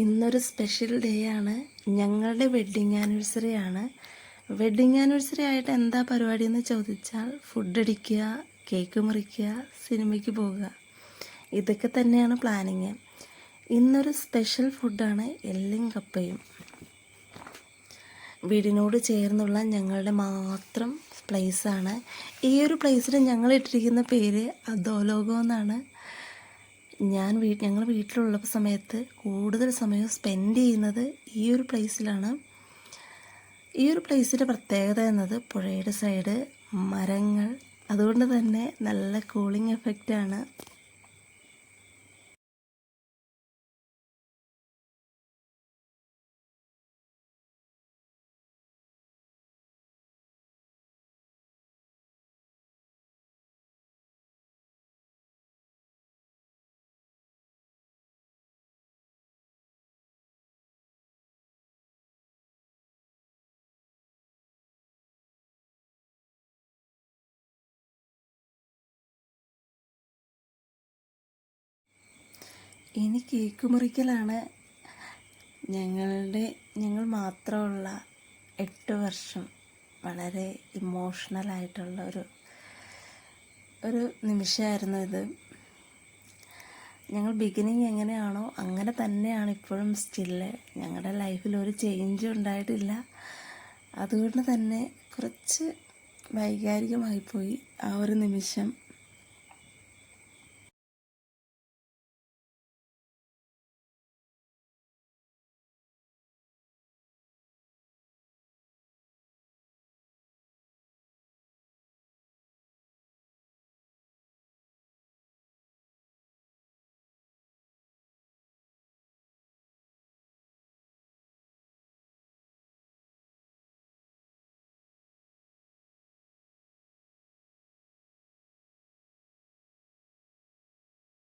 ഇന്നൊരു special day ആണ്. ഞങ്ങളുടെ വെഡ്ഡിങ് ആനിവേഴ്സറി ആണ്. വെഡ്ഡിങ് ആനിവേഴ്സറി ആയിട്ട് എന്താ പരിപാടി എന്ന് ചോദിച്ചാൽ ഫുഡ് അടിക്കുക, കേക്ക് മുറിക്കുക, സിനിമയ്ക്ക് പോവുക, ഇതൊക്കെ തന്നെയാണ് പ്ലാനിങ്. ഇന്നൊരു സ്പെഷ്യൽ ഫുഡാണ് എല്ലും കപ്പയും. വീടിനോട് ചേർന്നുള്ള ഞങ്ങളുടെ മാത്രം പ്ലേസാണ്. ഈ ഒരു പ്ലേസിന് ഞങ്ങൾ ഇട്ടിരിക്കുന്ന പേര് അധോലോകം എന്നാണ്. ഞങ്ങൾ വീട്ടിലുള്ള സമയത്ത് കൂടുതൽ സമയം സ്പെൻഡ് ചെയ്യുന്നത് ഈ ഒരു പ്ലേസിലാണ്. ഈ ഒരു പ്ലേസിൻ്റെ പ്രത്യേകത എന്നത് പുഴയുടെ സൈഡ്, മരങ്ങൾ, അതുകൊണ്ട് തന്നെ നല്ല കൂളിംഗ് എഫക്റ്റാണ്. ഇനി കേക്ക് മുറിക്കലാണ്. ഞങ്ങൾ മാത്രമുള്ള 8 വർഷം വളരെ ഇമോഷണലായിട്ടുള്ള ഒരു നിമിഷമായിരുന്നു ഇത്. ഞങ്ങൾ ബിഗിനിങ് എങ്ങനെയാണോ അങ്ങനെ തന്നെയാണ് ഇപ്പോഴും സ്റ്റില്ല്. ഞങ്ങളുടെ ലൈഫിൽ ഒരു ചേഞ്ചും ഉണ്ടായിട്ടില്ല. അതുകൊണ്ട് തന്നെ കുറച്ച് വൈകാരികമായിപ്പോയി ആ ഒരു നിമിഷം.